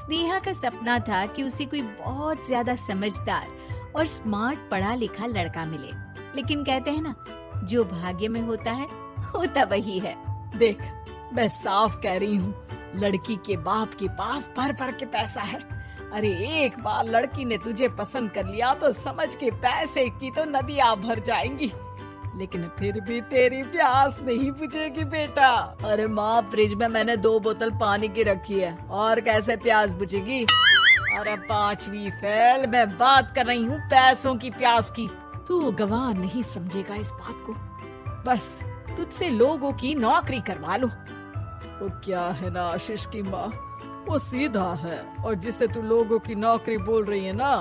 स्नेहा का सपना था कि उसे कोई बहुत ज्यादा समझदार और स्मार्ट पढ़ा लिखा लड़का मिले, लेकिन कहते हैं ना, जो भाग्य में होता है होता वही है। देख, मैं साफ कह रही हूँ, लड़की के बाप के पास भर भर के पैसा है। अरे एक बार लड़की ने तुझे पसंद कर लिया तो समझ के पैसे की तो नदियाँ भर जाएंगी, लेकिन फिर भी तेरी प्यास नहीं बुझेगी बेटा। अरे माँ, फ्रिज में मैंने 2 बोतल पानी की रखी है, और कैसे प्यास बुझेगी? अरे 5वीं फेल, मैं बात कर रही हूँ पैसों की प्यास की। तू गवाह नहीं समझेगा इस बात को। बस तुझसे लोगों की नौकरी करवा लो। वो क्या है ना आशीष की माँ, वो सीधा है, और जिसे तू लोगों की नौकरी बोल रही है ना,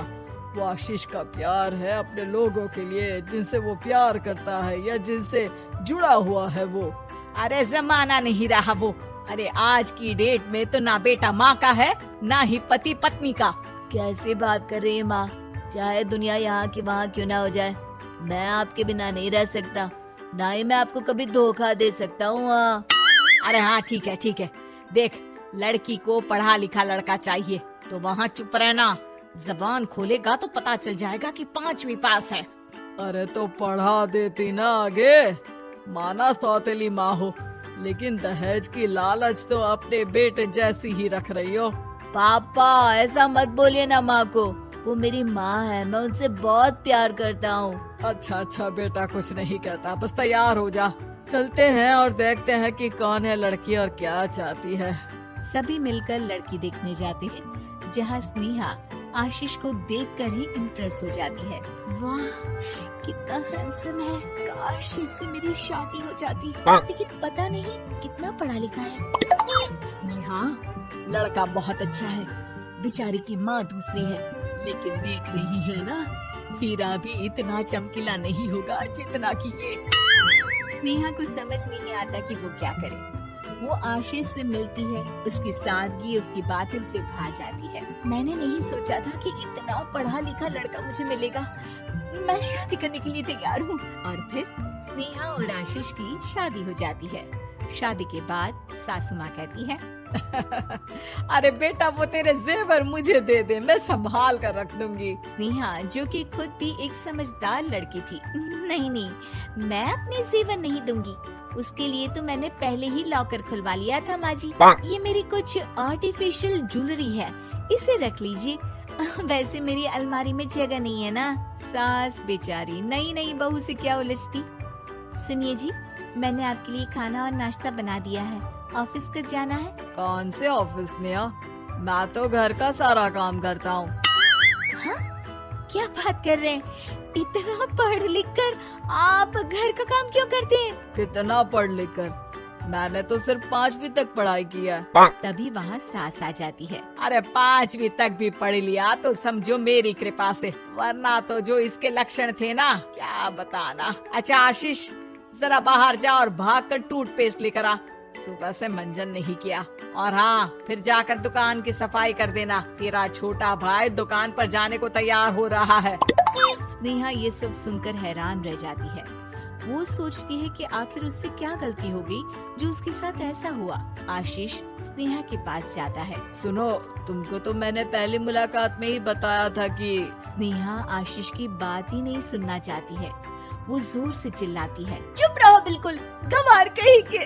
वो आशीष का प्यार है अपने लोगों के लिए, जिनसे वो प्यार करता है या जिनसे जुड़ा हुआ है वो। अरे जमाना नहीं रहा वो। अरे आज की डेट में तो ना बेटा माँ का है, ना ही पति पत्नी का। कैसी बात कर रही है माँ? चाहे दुनिया यहाँ की वहाँ क्यों ना हो जाए, मैं आपके बिना नहीं रह सकता, ना ही मैं आपको कभी धोखा दे सकता हूँ। अरे हाँ, ठीक है ठीक है। देख, लड़की को पढ़ा लिखा लड़का चाहिए तो वहाँ चुप रहना। जबान खोलेगा तो पता चल जाएगा कि 5वीं पास है। अरे तो पढ़ा देती ना आगे। माना सौतेली माँ हो, लेकिन दहेज की लालच तो अपने बेटे जैसी ही रख रही हो। पापा ऐसा मत बोलिए ना माँ को, वो मेरी माँ है, मैं उनसे बहुत प्यार करता हूँ। अच्छा बेटा, कुछ नहीं कहता, बस तैयार हो जा, चलते हैं और देखते हैं कि कौन है लड़की और क्या चाहती है। सभी मिलकर लड़की देखने जाते हैं, जहाँ स्नेहा आशीष को देखकर ही इम्प्रेस हो जाती है। वाह, कितना हैंडसम है, काश इससे मेरी शादी हो जाती, लेकिन पता नहीं कितना पढ़ा लिखा है। स्नेहा, लड़का बहुत अच्छा है, बेचारी की माँ दूसरी है, लेकिन देख रही है ना, हीरा भी इतना चमकीला नहीं होगा जितना कि ये। स्नेहा को समझ नहीं आता कि वो क्या करे। वो आशीष से मिलती है, उसकी सादगी, उसकी बातें उसे भा जाती है। मैंने नहीं सोचा था कि इतना पढ़ा लिखा लड़का मुझे मिलेगा, मैं शादी करने के लिए तैयार हूँ। और फिर स्नेहा और आशीष की शादी हो जाती है। शादी के बाद सासू माँ कहती है, अरे बेटा, वो तेरे जेवर मुझे दे दे, मैं संभाल कर रख दूंगी। स्नेहा, जो कि खुद भी एक समझदार लड़की थी, नहीं नहीं, मैं अपने जेवर नहीं दूंगी, उसके लिए तो मैंने पहले ही लॉकर खुलवा लिया था माँ जी। ये मेरी कुछ आर्टिफिशियल ज्वेलरी है, इसे रख लीजिए। वैसे मेरी अलमारी में जगह नहीं है ना। सास बेचारी नई नई बहू से क्या उलझती। सुनिए जी, मैंने आपके लिए खाना और नाश्ता बना दिया है, ऑफिस कब जाना है? कौन से ऑफिस में? मैं तो घर का सारा काम करता हूँ। हाँ? क्या बात कर रहे हैं? इतना पढ़ लिख कर आप घर का काम क्यों करते हैं? कितना पढ़ लिख कर? मैंने तो सिर्फ 5वीं तक पढ़ाई की है। तभी वहाँ सास आ जाती है। अरे 5वीं तक भी पढ़ लिया तो समझो मेरी कृपा से, वरना तो जो इसके लक्षण थे ना, क्या बताना। अच्छा आशीष, जरा बाहर जा और भाग कर टूथपेस्ट लेकर आ, सुबह से मंजन नहीं किया। और हाँ, फिर जाकर दुकान की सफाई कर देना, तेरा छोटा भाई दुकान पर जाने को तैयार हो रहा है। स्नेहा ये सब सुनकर हैरान रह जाती है। वो सोचती है कि आखिर उससे क्या गलती हो गई जो उसके साथ ऐसा हुआ। आशीष स्नेहा के पास जाता है। सुनो, तुमको तो मैंने पहली मुलाकात में ही बताया था कि। स्नेहा आशीष की बात ही नहीं सुनना चाहती है। वो जोर से चिल्लाती है, चुप रहो, बिल्कुल गंवार कहीं के।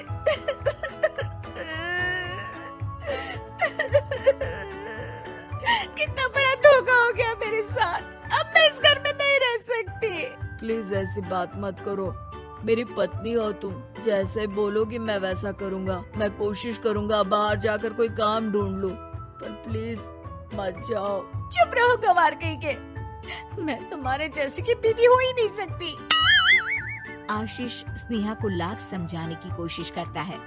कितना बड़ा धोखा हो गया मेरे साथ, अब मैं इस घर में नहीं रह सकती। प्लीज ऐसी बात मत करो, मेरी पत्नी हो तुम, जैसे बोलोगी मैं वैसा करूँगा। मैं कोशिश करूँगा बाहर जाकर कोई काम ढूंढ लूँ, पर प्लीज मत जाओ। चुप रहो गंवार कहीं के, मैं तुम्हारे जैसी की बीवी हो ही नहीं सकती। आशीष स्नेहा को लाख समझाने की कोशिश करता है,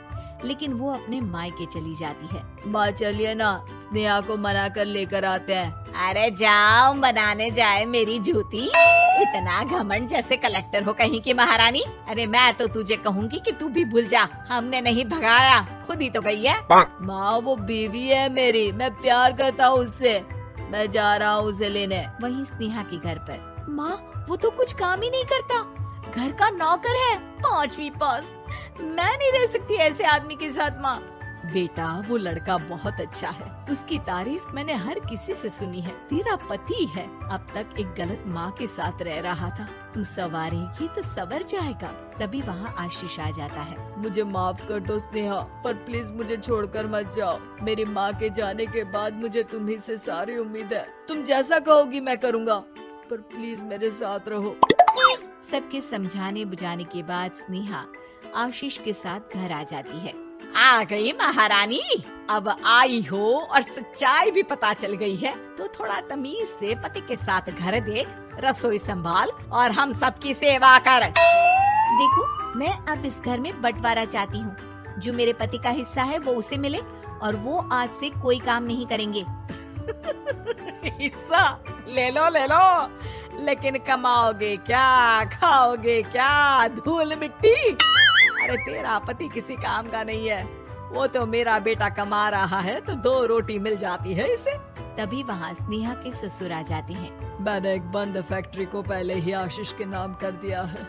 लेकिन वो अपने मायके चली जाती है। माँ चलिए ना, स्नेहा को मना कर लेकर आते हैं। अरे जाओ, बनाने जाए मेरी जूती। इतना घमंड, जैसे कलेक्टर हो कहीं की महारानी। अरे मैं तो तुझे कहूँगी कि तू भी भूल जा, हमने नहीं भगाया, खुद ही तो गई है। माँ वो बीवी है मेरी, मैं प्यार करता हूँ उससे, मैं जा रहा हूँ उसे लेने। वहीं स्नेहा के घर पर। माँ वो तो कुछ काम ही नहीं करता, घर का नौकर है, 5वीं पास। मैं नहीं रह सकती ऐसे आदमी के साथ माँ। बेटा वो लड़का बहुत अच्छा है, उसकी तारीफ मैंने हर किसी से सुनी है। तेरा पति है, अब तक एक गलत माँ के साथ रह रहा था, तू संवारेगी तो संवर जाएगा। तभी वहाँ आशीष आ जाता है। मुझे माफ कर दो स्नेहा, पर प्लीज मुझे छोड़कर मत जाओ। मेरी माँ के जाने के बाद मुझे तुम्ही से सारी उम्मीद है। तुम जैसा कहोगी मैं करूँगा, पर प्लीज मेरे साथ रहो। सबके समझाने बुझाने के बाद स्नेहा आशीष के साथ घर आ जाती है। आ गई महारानी, अब आई हो और सच्चाई भी पता चल गई है, तो थोड़ा तमीज से पति के साथ घर देख, रसोई संभाल और हम सबकी सेवा कर। देखो, मैं अब इस घर में बंटवारा चाहती हूँ। जो मेरे पति का हिस्सा है वो उसे मिले और वो आज से कोई काम नहीं करेंगे। हिस्सा ले लो, लेकिन कमाओगे क्या, खाओगे क्या, धूल मिट्टी। अरे तेरा पति किसी काम का नहीं है, वो तो मेरा बेटा कमा रहा है तो 2 रोटी मिल जाती है इसे। तभी वहाँ स्नेहा के ससुर आ जाते हैं। मैंने एक बंद फैक्ट्री को पहले ही आशीष के नाम कर दिया है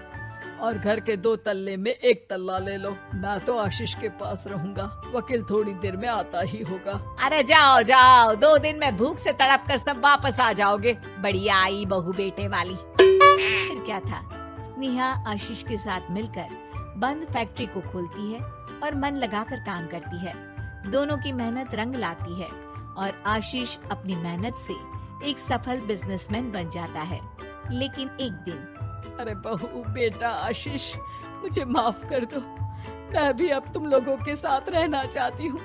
और घर के 2 तल्ले में 1 तल्ला ले लो। मैं तो आशीष के पास रहूंगा, वकील थोड़ी देर में आता ही होगा। अरे जाओ जाओ, 2 दिन में भूख से तड़प कर सब वापस आ जाओगे। बढ़िया आई बहू बेटे वाली। फिर क्या था, स्नेहा आशीष के साथ मिलकर बंद फैक्ट्री को खोलती है और मन लगाकर काम करती है। दोनों की मेहनत रंग लाती है और आशीष अपनी मेहनत से एक सफल बिजनेसमैन बन जाता है। लेकिन एक दिन, अरे बहू बेटा आशीष, मुझे माफ कर दो, मैं भी अब तुम लोगों के साथ रहना चाहती हूँ।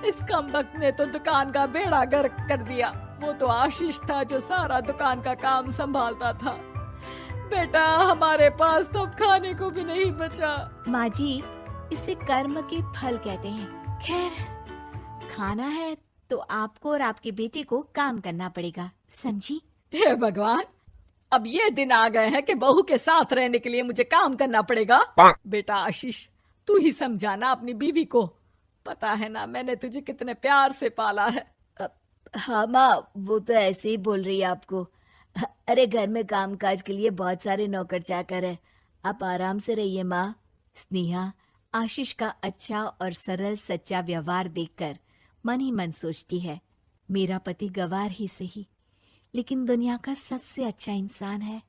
इस कमबख्त ने तो दुकान का बेड़ा गर्क कर दिया। वो तो आशीष था जो सारा दुकान का काम संभालता था। बेटा हमारे पास तो अब खाने को भी नहीं बचा। माँ जी, इसे कर्म के फल कहते हैं। खैर, खाना है तो आपको और आपके बेटे को काम करना पड़ेगा, समझी? हे भगवान, अब ये दिन आ गए हैं कि बहू के साथ रहने के लिए मुझे काम करना पड़ेगा। बेटा आशीष, तू ही समझाना अपनी बीवी को। पता है ना मैंने तुझे कितने प्यार से पाला है। हाँ माँ, वो तो ऐसे ही बोल रही है आपको। अरे घर में कामकाज के लिए बहुत सारे नौकर चाकर है, आप आराम से रहिए माँ। स्नेहा आशीष का अच्छा और सरल सच्चा व्यवहार देखकर मन ही मन सोचती है, मेरा पति गवार ही सही, लेकिन दुनिया का सबसे अच्छा इंसान है।